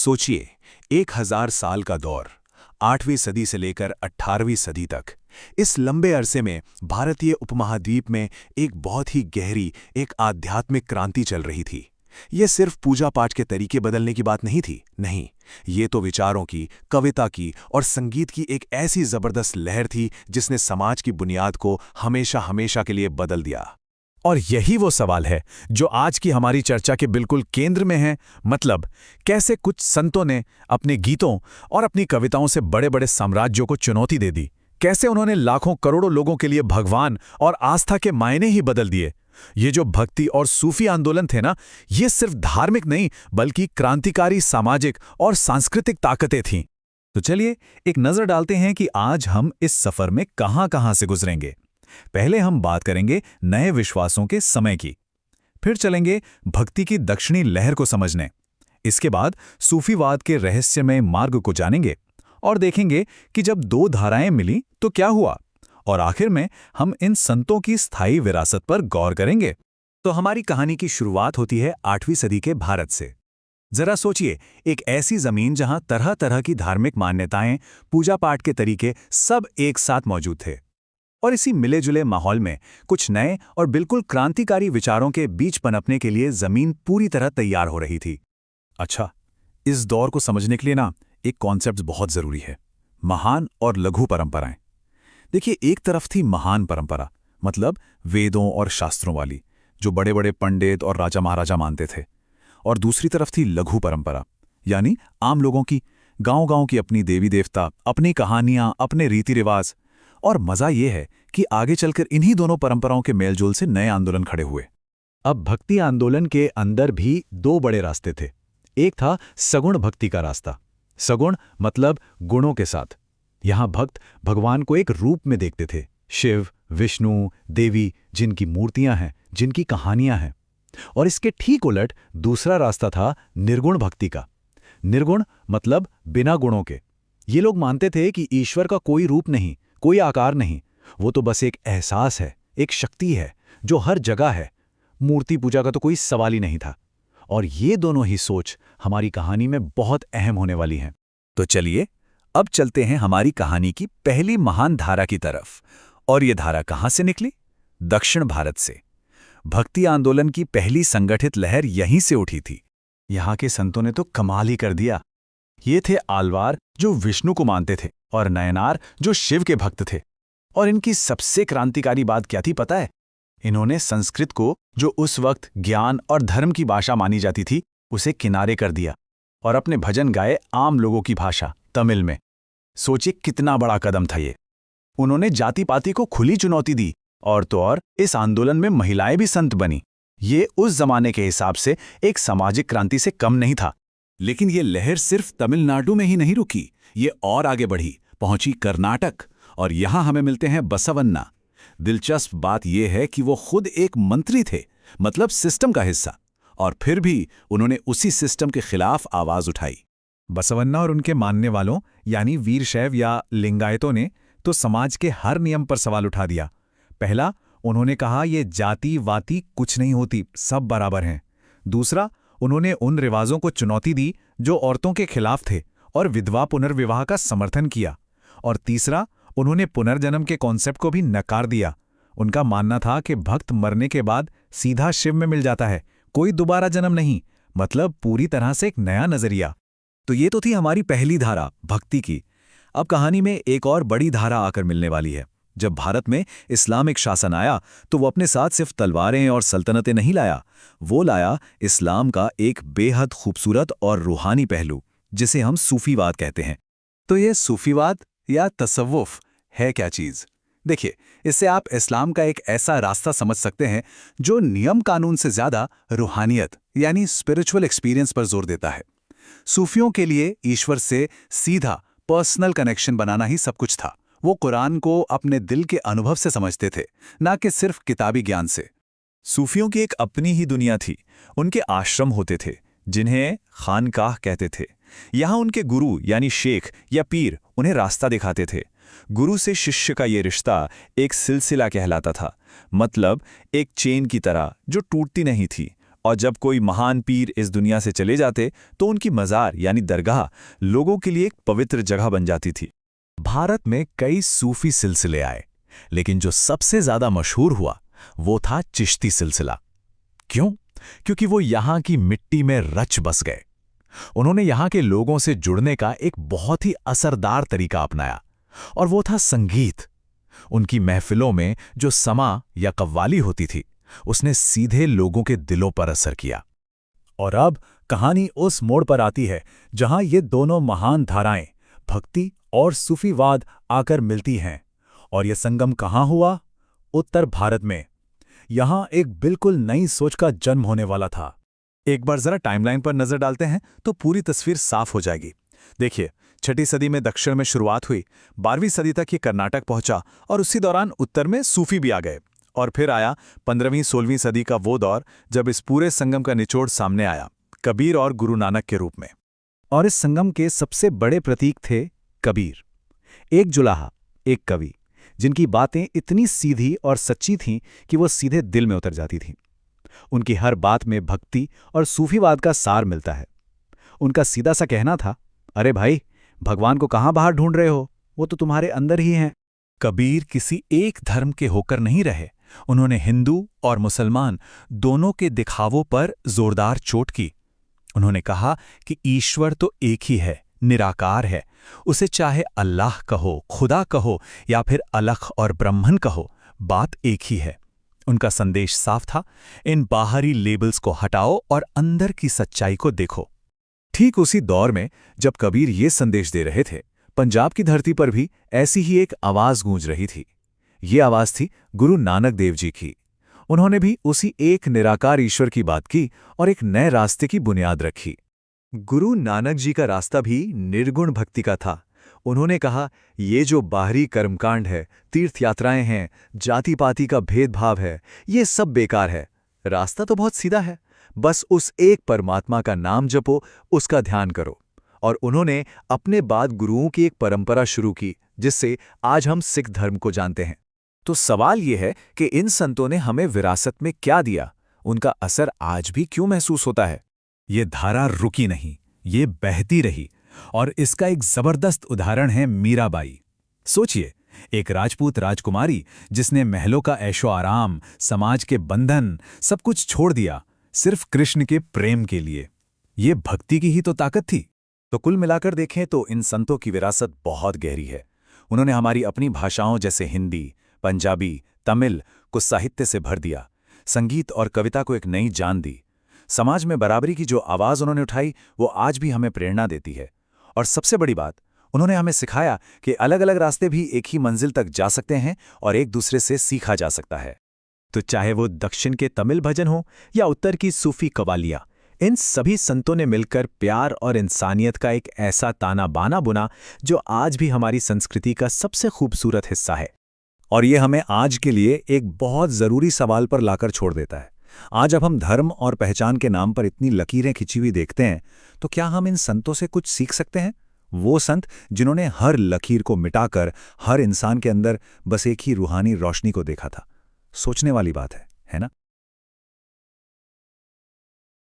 सोचिए, 1000 साल का दौर, 8वीं सदी से लेकर 18वीं सदी तक। इस लंबे अरसे में भारतीय उपमहाद्वीप में एक बहुत ही गहरी, एक आध्यात्मिक क्रांति चल रही थी। ये सिर्फ पूजा पाठ के तरीके बदलने की बात नहीं थी, नहीं, ये तो विचारों की, कविता की और संगीत की एक ऐसी जबरदस्त लहर थी जिसने समाज की बुनियाद को हमेशा हमेशा के लिए बदल दिया। और यही वो सवाल है जो आज की हमारी चर्चा के बिल्कुल केंद्र में है। मतलब, कैसे कुछ संतों ने अपने गीतों और अपनी कविताओं से बड़े बड़े साम्राज्यों को चुनौती दे दी। कैसे उन्होंने लाखों करोड़ों लोगों के लिए भगवान और आस्था के मायने ही बदल दिए। ये जो भक्ति और सूफी आंदोलन थे ना, ये सिर्फ धार्मिक नहीं बल्कि क्रांतिकारी सामाजिक और सांस्कृतिक ताकतें थीं। तो चलिए एक नजर डालते हैं कि आज हम इस सफर में कहां-कहां से गुजरेंगे। पहले हम बात करेंगे नए विश्वासों के समय की, फिर चलेंगे भक्ति की दक्षिणी लहर को समझने। इसके बाद सूफीवाद के रहस्यमय मार्ग को जानेंगे और देखेंगे कि जब दो धाराएं मिली तो क्या हुआ। और आखिर में हम इन संतों की स्थायी विरासत पर गौर करेंगे। तो हमारी कहानी की शुरुआत होती है 8वीं सदी के भारत से। जरा सोचिए, एक ऐसी जमीन जहां तरह तरह की धार्मिक मान्यताएं, पूजा पाठ के तरीके सब एक साथ मौजूद थे। और इसी मिले जुले माहौल में कुछ नए और बिल्कुल क्रांतिकारी विचारों के बीच पनपने के लिए जमीन पूरी तरह तैयार हो रही थी। अच्छा, इस दौर को समझने के लिए ना एक कॉन्सेप्ट बहुत जरूरी है, महान और लघु परंपराएं। देखिए, एक तरफ थी महान परंपरा, मतलब वेदों और शास्त्रों वाली, जो बड़े बड़े पंडित और राजा महाराजा मानते थे। और दूसरी तरफ थी लघु परंपरा, यानी आम लोगों की, गांव-गांव की अपनी देवी देवता, अपनी कहानियां, अपने रीति रिवाज। और मजा यह है कि आगे चलकर इन्हीं दोनों परंपराओं के मेलजोल से नए आंदोलन खड़े हुए। अब भक्ति आंदोलन के अंदर भी दो बड़े रास्ते थे। एक था सगुण भक्ति का रास्ता। सगुण मतलब गुणों के साथ। यहां भक्त भगवान को एक रूप में देखते थे, शिव, विष्णु, देवी, जिनकी मूर्तियां हैं, जिनकी कहानियां हैं। और इसके ठीक उलट दूसरा रास्ता था निर्गुण भक्ति का। निर्गुण मतलब बिना गुणों के। ये लोग मानते थे कि ईश्वर का कोई रूप नहीं, कोई आकार नहीं, वो तो बस एक एहसास है, एक शक्ति है जो हर जगह है। मूर्ति पूजा का तो कोई सवाल ही नहीं था। और ये दोनों ही सोच हमारी कहानी में बहुत अहम होने वाली हैं। तो चलिए अब चलते हैं हमारी कहानी की पहली महान धारा की तरफ। और ये धारा कहां से निकली? दक्षिण भारत से। भक्ति आंदोलन की पहली संगठित लहर यहीं से उठी थी। यहां के संतों ने तो कमाल ही कर दिया। ये थे आलवार, जो विष्णु को मानते थे, और नयनार, जो शिव के भक्त थे। और इनकी सबसे क्रांतिकारी बात क्या थी पता है? इन्होंने संस्कृत को, जो उस वक्त ज्ञान और धर्म की भाषा मानी जाती थी, उसे किनारे कर दिया और अपने भजन गाए आम लोगों की भाषा, तमिल में। सोचिए कितना बड़ा कदम था ये। उन्होंने जाति पाति को खुली चुनौती दी, और तो और इस आंदोलन में महिलाएं भी संत बनी। ये उस जमाने के हिसाब से एक सामाजिक क्रांति से कम नहीं था। लेकिन ये लहर सिर्फ तमिलनाडु में ही नहीं रुकी, ये और आगे बढ़ी, पहुंची कर्नाटक। और यहां हमें मिलते हैं बसवन्ना। दिलचस्प बात यह है कि वो खुद एक मंत्री थे, मतलब सिस्टम का हिस्सा, और फिर भी उन्होंने उसी सिस्टम के खिलाफ आवाज उठाई। बसवन्ना और उनके मानने वालों यानी वीरशैव या लिंगायतों ने तो समाज के हर नियम पर सवाल उठा दिया। पहला, उन्होंने कहा ये जाति वाति कुछ नहीं होती, सब बराबर हैं। दूसरा, उन्होंने उन रिवाजों को चुनौती दी जो औरतों के खिलाफ थे और विधवा पुनर्विवाह का समर्थन किया। और तीसरा, उन्होंने पुनर्जन्म के कॉन्सेप्ट को भी नकार दिया। उनका मानना था कि भक्त मरने के बाद सीधा शिव में मिल जाता है, कोई दोबारा जन्म नहीं, मतलब पूरी तरह से एक नया नजरिया। तो ये तो थी हमारी पहली धारा, भक्ति की। अब कहानी में एक और बड़ी धारा आकर मिलने वाली है। जब भारत में इस्लामिक शासन आया तो वो अपने साथ सिर्फ तलवारें और सल्तनतें नहीं लाया, वो लाया इस्लाम का एक बेहद खूबसूरत और रूहानी पहलू, जिसे हम सूफीवाद कहते हैं। तो ये सूफीवाद या तसव्वुफ है क्या चीज़? देखिए, इससे आप इस्लाम का एक ऐसा रास्ता समझ सकते हैं जो नियम कानून से ज्यादा रूहानियत यानी स्पिरिचुअल एक्सपीरियंस पर जोर देता है। सूफियों के लिए ईश्वर से सीधा पर्सनल कनेक्शन बनाना ही सब कुछ था। वो कुरान को अपने दिल के अनुभव से समझते थे, ना कि सिर्फ किताबी ज्ञान से। सूफियों की एक अपनी ही दुनिया थी। उनके आश्रम होते थे, जिन्हें खानकाह कहते थे। यहाँ उनके गुरु यानी शेख या पीर उन्हें रास्ता दिखाते थे। गुरु से शिष्य का ये रिश्ता एक सिलसिला कहलाता था, मतलब एक चेन की तरह जो टूटती नहीं थी और जब कोई महान पीर इस दुनिया से चले जाते तो उनकी मज़ार यानी दरगाह लोगों के लिए एक पवित्र जगह बन जाती थी। भारत में कई सूफी सिलसिले आए, लेकिन जो सबसे ज़्यादा मशहूर हुआ वो था चिश्ती सिलसिला। क्यों? क्योंकि वो यहाँ की मिट्टी में रच बस गए। उन्होंने यहाँ के लोगों से जुड़ने का एक बहुत ही असरदार तरीका अपनाया, और वो था संगीत। उनकी महफिलों में जो समा या कव्वाली होती थी, उसने सीधे लोगों के दिलों पर असर किया। और अब कहानी उस मोड़ पर आती है जहां ये दोनों महान धाराएं, भक्ति और सूफीवाद, आकर मिलती हैं। और यह संगम कहाँ हुआ? उत्तर भारत में। यहां एक बिल्कुल नई सोच का जन्म होने वाला था। एक बार जरा टाइमलाइन पर नजर डालते हैं तो पूरी तस्वीर साफ हो जाएगी। देखिए, 6ठी सदी में दक्षिण में शुरुआत हुई, 12वीं सदी तक ये कर्नाटक पहुंचा, और उसी दौरान उत्तर में सूफी भी आ गए। और फिर आया 15वीं-16वीं सदी का वो दौर जब इस पूरे संगम का निचोड़ सामने आया, कबीर और गुरु नानक के रूप में। और इस संगम के सबसे बड़े प्रतीक थे कबीर, एक जुलाहा, एक कवि, जिनकी बातें इतनी सीधी और सच्ची थीं कि वो सीधे दिल में उतर जाती थीं। उनकी हर बात में भक्ति और सूफीवाद का सार मिलता है। उनका सीधा सा कहना था, अरे भाई, भगवान को कहाँ बाहर ढूंढ रहे हो, वो तो तुम्हारे अंदर ही हैं। कबीर किसी एक धर्म के होकर नहीं रहे। उन्होंने हिंदू और मुसलमान दोनों के दिखावों पर जोरदार चोट की। उन्होंने कहा कि ईश्वर तो एक ही है, निराकार है। उसे चाहे अल्लाह कहो, खुदा कहो या फिर अलख और ब्रह्मन कहो, बात एक ही है। उनका संदेश साफ था, इन बाहरी लेबल्स को हटाओ और अंदर की सच्चाई को देखो। ठीक उसी दौर में जब कबीर ये संदेश दे रहे थे, पंजाब की धरती पर भी ऐसी ही एक आवाज गूंज रही थी। ये आवाज थी गुरु नानक देव जी की। उन्होंने भी उसी एक निराकार ईश्वर की बात की और एक नए रास्ते की बुनियाद रखी। गुरु नानक जी का रास्ता भी निर्गुण भक्ति का था। उन्होंने कहा, ये जो बाहरी कर्मकांड है, तीर्थ यात्राएं हैं, जाति पाति का भेदभाव है, ये सब बेकार है। रास्ता तो बहुत सीधा है, बस उस एक परमात्मा का नाम जपो, उसका ध्यान करो। और उन्होंने अपने बाद गुरुओं की एक परंपरा शुरू की, जिससे आज हम सिख धर्म को जानते हैं। तो सवाल ये है कि इन संतों ने हमें विरासत में क्या दिया? उनका असर आज भी क्यों महसूस होता है? ये धारा रुकी नहीं, ये बहती रही। और इसका एक जबरदस्त उदाहरण है मीराबाई। सोचिए, एक राजपूत राजकुमारी जिसने महलों का ऐशो आराम, समाज के बंधन, सब कुछ छोड़ दिया सिर्फ कृष्ण के प्रेम के लिए। ये भक्ति की ही तो ताकत थी। तो कुल मिलाकर देखें तो इन संतों की विरासत बहुत गहरी है। उन्होंने हमारी अपनी भाषाओं जैसे हिंदी, पंजाबी, तमिल को साहित्य से भर दिया, संगीत और कविता को एक नई जान दी। समाज में बराबरी की जो आवाज़ उन्होंने उठाई, वो आज भी हमें प्रेरणा देती है। और सबसे बड़ी बात, उन्होंने हमें सिखाया कि अलग अलग रास्ते भी एक ही मंजिल तक जा सकते हैं और एक दूसरे से सीखा जा सकता है। तो चाहे वो दक्षिण के तमिल भजन हो या उत्तर की सूफी कवालियाँ, इन सभी संतों ने मिलकर प्यार और इंसानियत का एक ऐसा ताना बाना बुना जो आज भी हमारी संस्कृति का सबसे खूबसूरत हिस्सा है। और ये हमें आज के लिए एक बहुत ज़रूरी सवाल पर लाकर छोड़ देता है। आज अब हम धर्म और पहचान के नाम पर इतनी लकीरें खिंची हुई देखते हैं, तो क्या हम इन संतों से कुछ सीख सकते हैं? वो संत जिन्होंने हर लकीर को मिटाकर हर इंसान के अंदर बस एक ही रूहानी रोशनी को देखा था। सोचने वाली बात है ना?